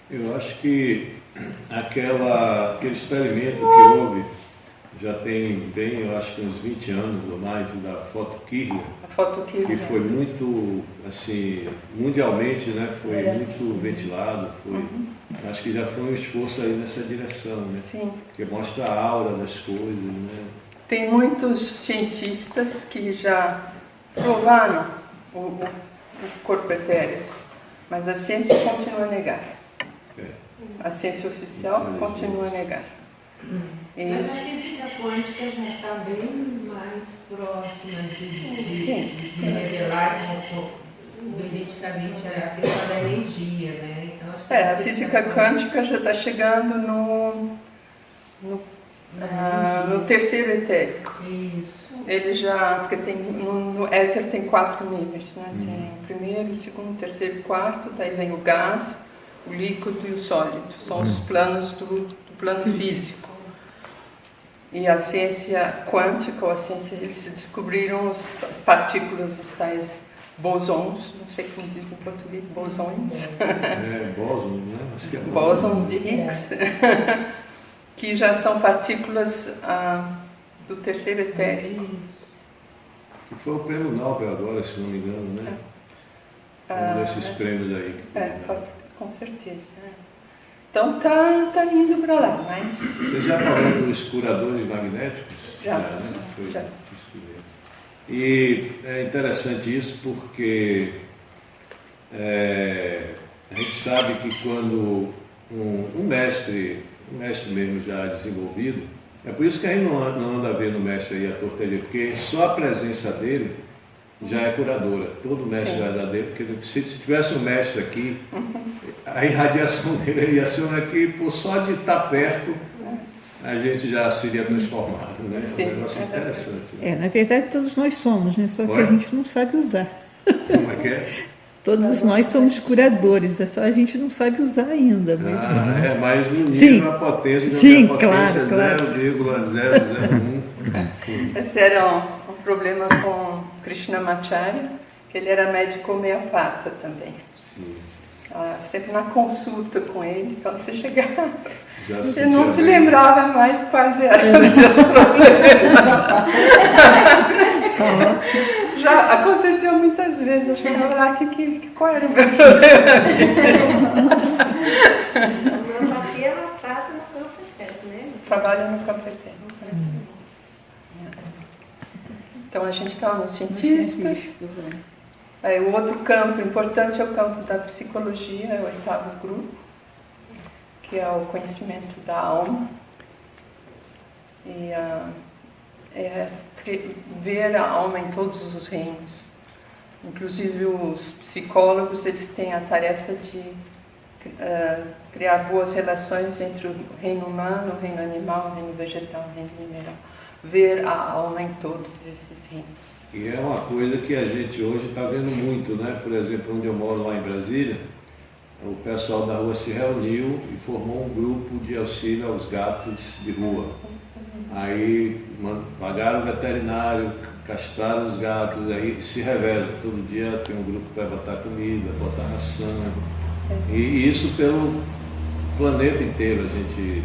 S2: Eu acho que aquele experimento que houve já tem bem, eu acho que uns 20 anos ou mais, da Fotokirlia, que foi muito, assim, mundialmente, né, foi muito ventilado, acho que já foi um esforço aí nessa direção, né?
S7: Sim.
S2: Que mostra a aura das coisas, né?
S7: Tem muitos cientistas que já provaram o corpo etérico, mas a ciência continua a negar. A ciência oficial continua a negar.
S8: Mas a física quântica já está bem mais próxima de revelar veridicamente a questão da energia, né? Então, acho que
S7: a física quântica já está chegando no terceiro etérico.
S8: Isso.
S7: Ele já, porque no éter tem 4 níveis, né? Tem o primeiro, o segundo, o terceiro e o quarto, daí vem o gás, o líquido e o sólido. São os planos do plano físico. E a ciência quântica, ou a ciência, eles descobriram as partículas, os tais bosons, não sei como diz em português, bosões.
S2: Bósons, né? Acho que é
S7: bósons de Higgs, que já são partículas do terceiro etéreo.
S2: Que foi o prêmio Nobel agora, se não me engano, né? Um desses prêmios aí.
S7: Com certeza. Então tá indo para lá, mas...
S2: Você já falou dos curadores magnéticos?
S7: Já.
S2: Né? Já. E é interessante isso porque a gente sabe que quando um mestre mesmo já desenvolvido, é por isso que a gente não anda vendo o mestre aí à torta dele, porque só a presença dele já é curadora. Todo mestre já é da dele, porque se tivesse um mestre aqui, a irradiação dele ia ser aqui, por só de estar perto, a gente já seria transformado, né? É um negócio interessante. Né?
S3: Na verdade todos nós somos, né? Só que a gente não sabe usar.
S2: Como é que é?
S3: Todos nós somos curadores, é só a gente não sabe usar ainda. Mas,
S2: Mas no nível
S3: sim,
S2: a potência,
S3: sim,
S2: a potência
S3: claro.
S2: 0,001.
S7: Esse era um problema com Krishnamacharya, que ele era médico homeopata também.
S2: Sim.
S7: Sempre na consulta com ele, quando você chegava,
S2: Já
S7: você não se
S2: bem.
S7: lembrava mais quais eram os seus problemas. Já aconteceu muitas vezes, eu chegava lá, qual era o meu problema?
S6: A homeopatia ela trata no campo eterno, né?
S7: Trabalha no campo eterno. Então a gente está nos cientistas. O outro campo importante é o campo da psicologia, é o 8º grupo, que é o conhecimento da alma. E ver a alma em todos os reinos. Inclusive os psicólogos, eles têm a tarefa de criar boas relações entre o reino humano, o reino animal, o reino vegetal, o reino mineral. Ver a alma em todos esses reinos.
S2: E é uma coisa que a gente hoje está vendo muito, né? Por exemplo, onde eu moro lá em Brasília, o pessoal da rua se reuniu e formou um grupo de auxílio aos gatos de rua. Aí pagaram o veterinário, castraram os gatos, aí se revezam. Todo dia tem um grupo que vai botar comida, botar ração. E isso pelo planeta inteiro a gente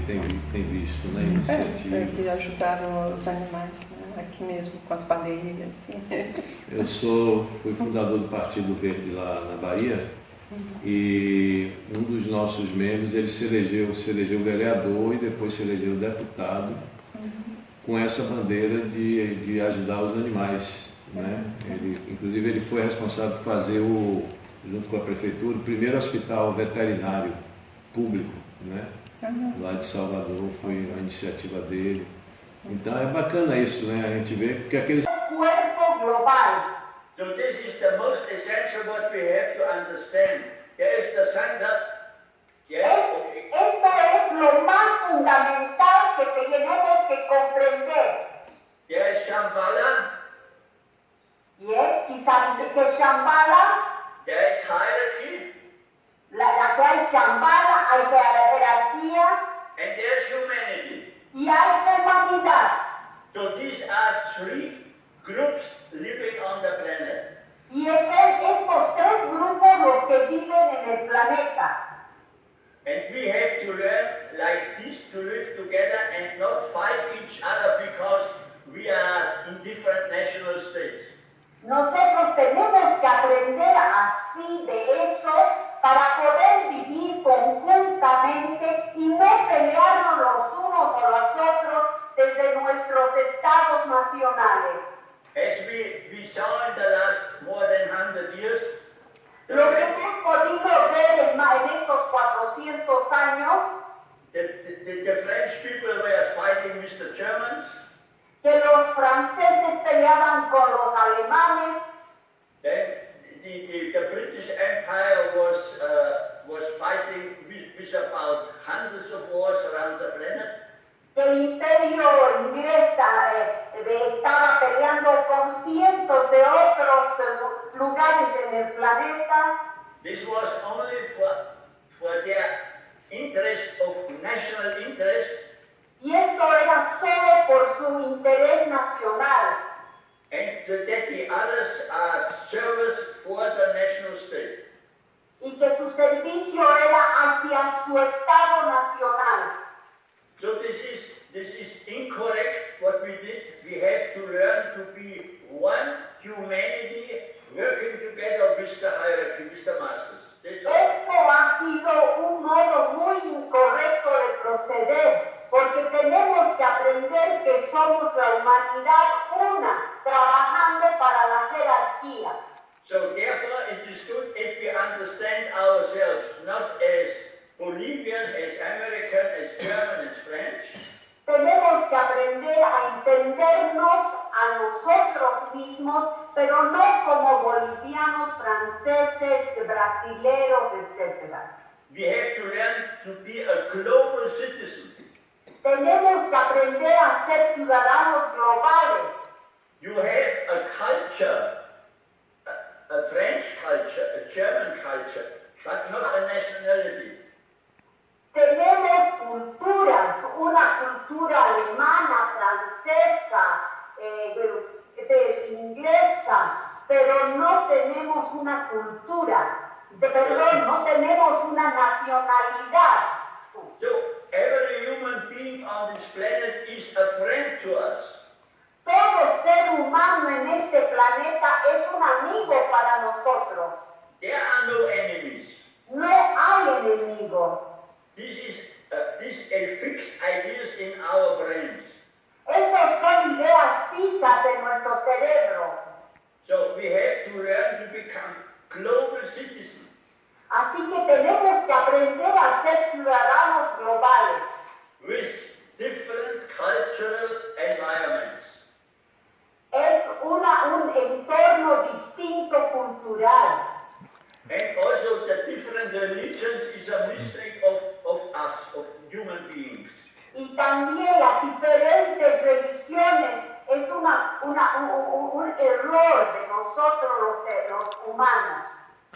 S2: tem visto, né? Iniciativa.
S7: Que ajudaram os animais, né? Aqui mesmo com as baleias. Assim.
S2: Eu fui fundador do Partido Verde lá na Bahia. E um dos nossos membros, ele se elegeu vereador e depois se elegeu deputado com essa bandeira de ajudar os animais, né? Inclusive ele foi responsável por fazer, junto com a prefeitura, o primeiro hospital veterinário público, né? Lá de Salvador, foi uma iniciativa dele. Então é bacana isso, né? A gente vê que aqueles...
S9: Cuerpo global. So this is the most essential what we have to understand. There is the Sangha. Yes, okay.
S10: Esto es lo más fundamental que tenemos que comprender.
S9: There is Shambhala.
S10: Yes, y saben que es Shambhala,
S9: There is hierarchy.
S10: la que hay Shambhala, hay jerarquía
S9: And there is humanity.
S10: y hay humanidad.
S9: So these are three groups living on the planet.
S10: Y es estos tres grupos los que viven en el planeta.
S9: And we have to learn like this to live together and not fight each other because we are in different national states.
S10: Nosotros tenemos que aprender así de eso para poder vivir conjuntamente y no pelearnos los unos o los otros desde nuestros estados nacionales.
S9: As we saw in the last more than 100 years,
S10: Lo que hemos podido ver en estos 400 años,
S9: the French people were fighting with the Germans.
S10: que los franceses peleaban con los alemanes,
S9: Then the British Empire was fighting with about hundreds of wars around the planet.
S10: el imperio inglés estaba peleando con cientos de otros lugares en el planeta.
S9: This was only for their interest of national interest.
S10: Y esto era solo por su interés nacional.
S9: And that the others are service for the national state.
S10: Y que su servicio era hacia su estado nacional.
S9: So this is incorrect what we did. We have to learn to be one humanity working together with the hierarchy, with the masters. That's all.
S10: Esto ha sido un modo muy incorrecto de proceder, porque tenemos que aprender que somos la humanidad una, trabajando para la jerarquía.
S9: So therefore it is good if we understand ourselves not as Bolivian, as American, as German, as French.
S10: Tenemos que aprender a entendernos a nosotros mismos, pero no como bolivianos, franceses, brasileros, etc.
S9: We have to learn to be a global citizen.
S10: Tenemos que aprender a ser ciudadanos globales.
S9: You have a culture, a French culture, a German
S10: raza, pero no tenemos una cultura, no tenemos una nacionalidad.
S9: So every human being on this planet is a friend to us.
S10: Todo ser humano en este planeta es un amigo para nosotros.
S9: There are no enemies.
S10: No hay enemigos.
S9: These are fixed ideas in our brains.
S10: Esas son ideas fijas en nuestro cerebro.
S9: So we have to learn to become global citizens.
S10: Así que tenemos que aprender a ser ciudadanos globales.
S9: With different cultural environments.
S10: Es un entorno distinto cultural.
S9: And also the different religions is a mistake of us, of human beings.
S10: Y también las diferentes religiones es un error de nosotros los humanos.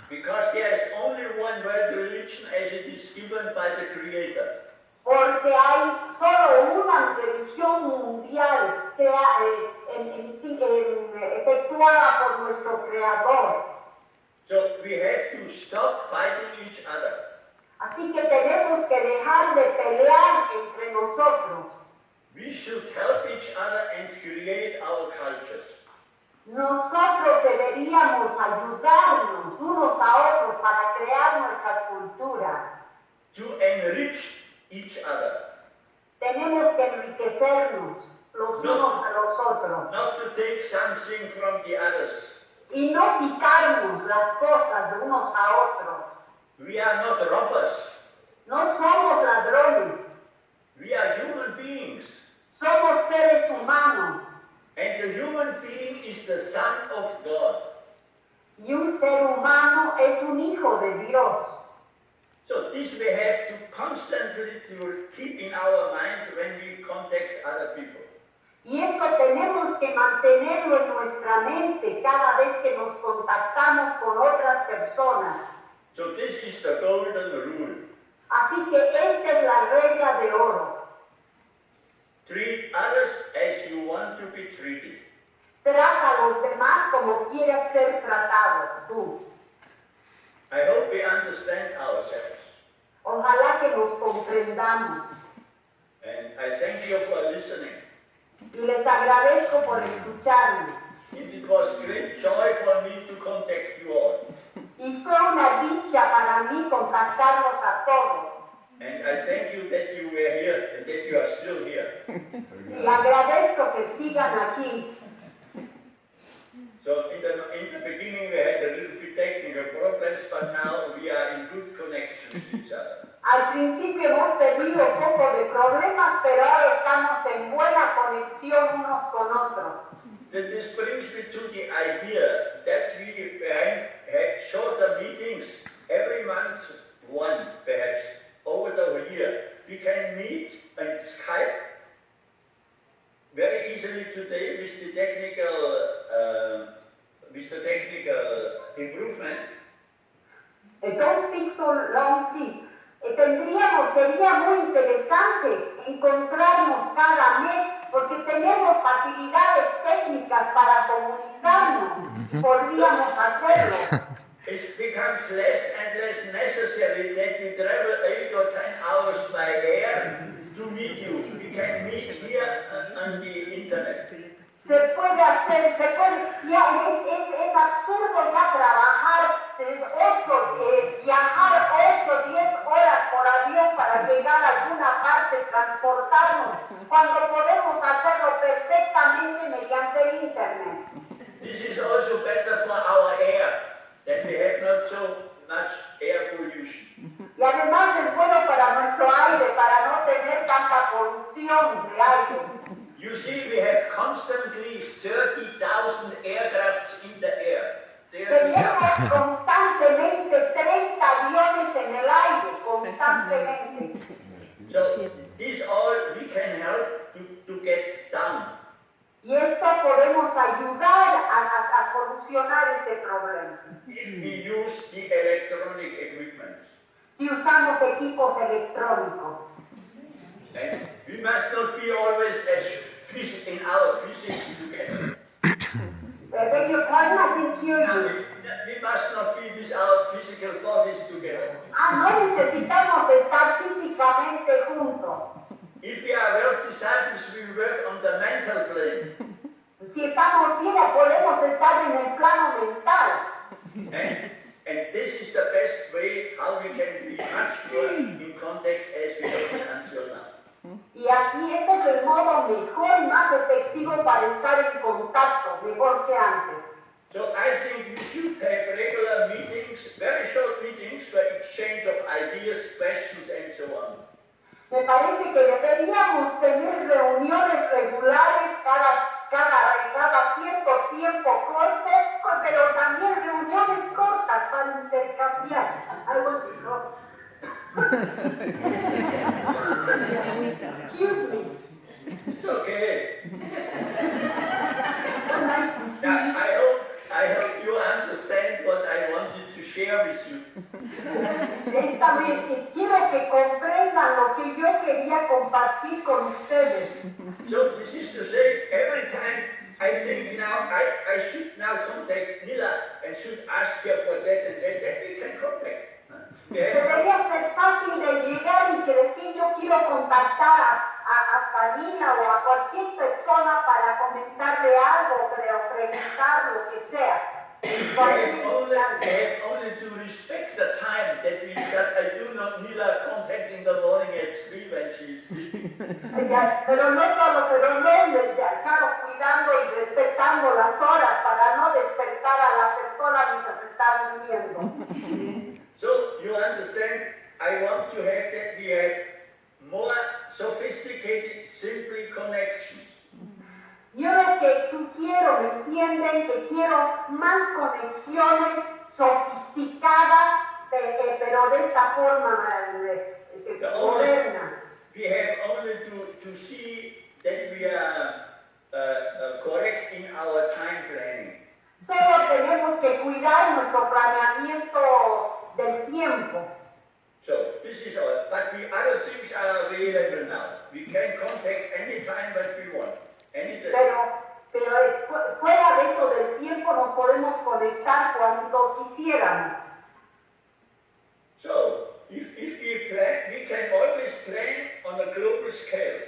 S9: Because there is only one world religion as it is given by the Creator.
S10: Porque hay solo una religión mundial efectuada por nuestro Creador.
S9: So we have to stop fighting each other.
S10: Así que tenemos que dejar de pelear entre nosotros.
S9: We should help each other and create our cultures.
S10: Nosotros deberíamos ayudarnos unos a otros para crear nuestras culturas.
S9: To enrich each other.
S10: Tenemos que enriquecernos los unos a los otros.
S9: Not to take something from the others.
S10: Y no quitarnos las cosas de unos a otros.
S9: We are not robbers.
S10: No somos ladrones.
S9: We are human beings.
S10: Somos seres humanos.
S9: And the human being is the Son of God.
S10: Y un ser humano es un hijo de Dios.
S9: So this we have to constantly to keep in our mind when we contact other people.
S10: Y eso tenemos que mantenerlo en nuestra mente cada vez que nos contactamos con otras personas.
S9: So this is the golden rule.
S10: Así que esta es la regla de oro.
S9: Treat others as you want to be treated.
S10: Trata a los demás como quieras ser tratado, tú.
S9: I hope we understand ourselves.
S10: Ojalá que nos comprendamos.
S9: And I thank you for listening.
S10: Y les agradezco por escucharme.
S9: It was great joy for me to contact you all.
S10: Y fue una dicha para mí contactarlos a todos.
S9: And I thank you that you were here and that you are still here.
S10: Y agradezco que sigan aquí.
S9: So in the beginning we had a little bit technical problems, but now we are in good connection with each other.
S10: Al principio hemos tenido un poco de problemas, pero ahora estamos en buena conexión unos con otros.
S9: Then this brings me to the idea that we had shorter meetings every month, one perhaps, over the year. We can meet on Skype very easily today with the technical improvement.
S10: Don't speak so long, please. Sería muy interesante encontrarnos cada mes porque tenemos facilidades técnicas para comunicarnos. Podríamos hacerlo.
S9: It becomes less and less necessary that we travel 8 or 10 hours by air to meet you. We can meet here on the internet.
S10: Se puede hacer, es absurdo ya viajar 8 o 10 horas por avión para llegar a alguna parte, transportarnos, cuando podemos hacerlo perfectamente mediante el internet.
S9: This is also better for our air, that we have not so much air pollution.
S10: Y además es bueno para nuestro aire, para no tener tanta polución de aire.
S9: You see, we have constantly 30,000 aircrafts in the air.
S10: Tenemos constantemente 30 aviones en el aire, constantemente.
S9: So this all we can help to get done.
S10: Y esto podemos ayudar a solucionar ese problema.
S9: If we use the electronic equipment.
S10: Si usamos equipos electrónicos.
S9: And we must not be always as in our physics together.
S10: beg your pardon, I didn't hear
S9: Now,
S10: you.
S9: we must not be without physical bodies together.
S10: No necesitamos estar físicamente juntos.
S9: If we are well disciples, we work on the mental plane.
S10: Si estamos vivos, podemos estar en el plano mental.
S9: And this is the best way how we can be much more in contact as we have been until now.
S10: Y aquí este es el modo mejor y más efectivo para estar en contacto, mejor que antes.
S9: So I think we should have regular meetings, very short meetings for exchange of ideas, questions and so on.
S10: Me parece que deberíamos tener reuniones regulares cada cierto tiempo corto, pero también reuniones cortas para intercambiar algo así. Excuse me.
S9: It's okay.
S10: So nice to see
S9: Now,
S10: you.
S9: I hope you understand what I wanted to share with you.
S10: Ciertamente, quiero que comprendan lo que yo quería compartir con ustedes.
S9: So this is to say, every time I think now I should now contact Nila and should ask her for that and that, then we can contact.
S10: Debería ser fácil de llegar y que decir yo quiero contactar a Fanina o a cualquier persona para comentarle algo, preguntar lo que sea.
S9: We have only to respect the time that I do not Nila contact in the morning at 3 when she's sleeping.
S10: Pero no, claro, cuidando y respetando las horas para no despertar a la persona mientras está durmiendo.
S9: So you understand, I want to have that we have more sophisticated, simple connections.
S10: Yo lo que sugiero, ¿me entienden? Que quiero más conexiones sofisticadas, pero de esta forma moderna.
S9: We have only to see that we are correct in our time planning.
S10: Solo tenemos que cuidar nuestro planeamiento del tiempo.
S9: So this is all. But the other things are available now. We can contact any time that we want, any day.
S10: Pero fuera de eso del tiempo nos podemos conectar cuando quisiéramos.
S9: So if we plan, we can always plan on a global scale.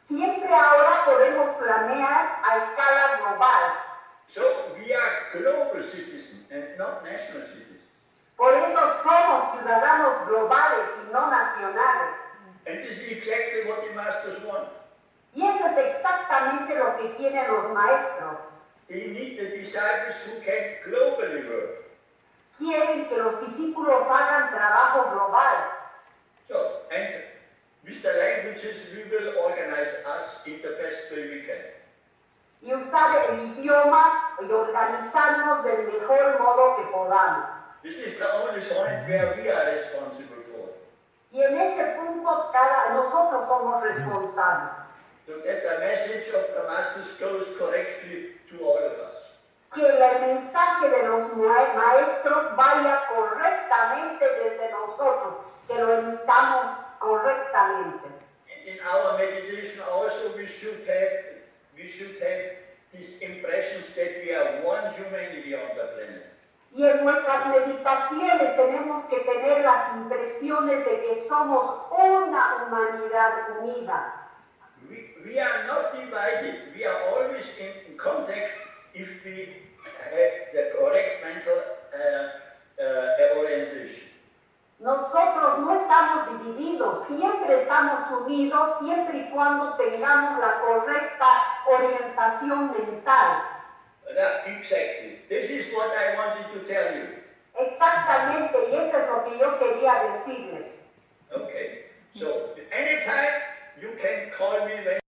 S10: Siempre ahora podemos planear a escala global.
S9: So we are global citizens and not national citizens.
S10: Por eso somos ciudadanos globales y no nacionales.
S9: And this is exactly what the masters want.
S10: Y eso es exactamente lo que quieren los maestros.
S9: They need the disciples who can globally work.
S10: Quieren que los discípulos hagan trabajo global.
S9: So, and with the languages we will organize us in the best way we can.
S10: Y usar el idioma y organizarnos del mejor modo que podamos.
S9: This is the only point where we are responsible for.
S10: Y en ese punto nosotros somos responsables.
S9: So that the message of the masters goes correctly to all of us.
S10: Que el mensaje de los maestros vaya correctamente desde nosotros, que lo emitamos correctamente.
S9: In our meditation also we should have these impressions that we are one humanity on the planet.
S10: Y en nuestras meditaciones tenemos que tener las impresiones de que somos una humanidad unida.
S9: We are not divided. We are always in contact if we have the correct mental orientation.
S10: Nosotros no estamos divididos, siempre estamos unidos, siempre y cuando tengamos la correcta orientación mental.
S9: Exactly. This is what I wanted to tell you.
S10: Exactamente, y esto es lo que yo quería decirles.
S9: Okay. So anytime you can call me when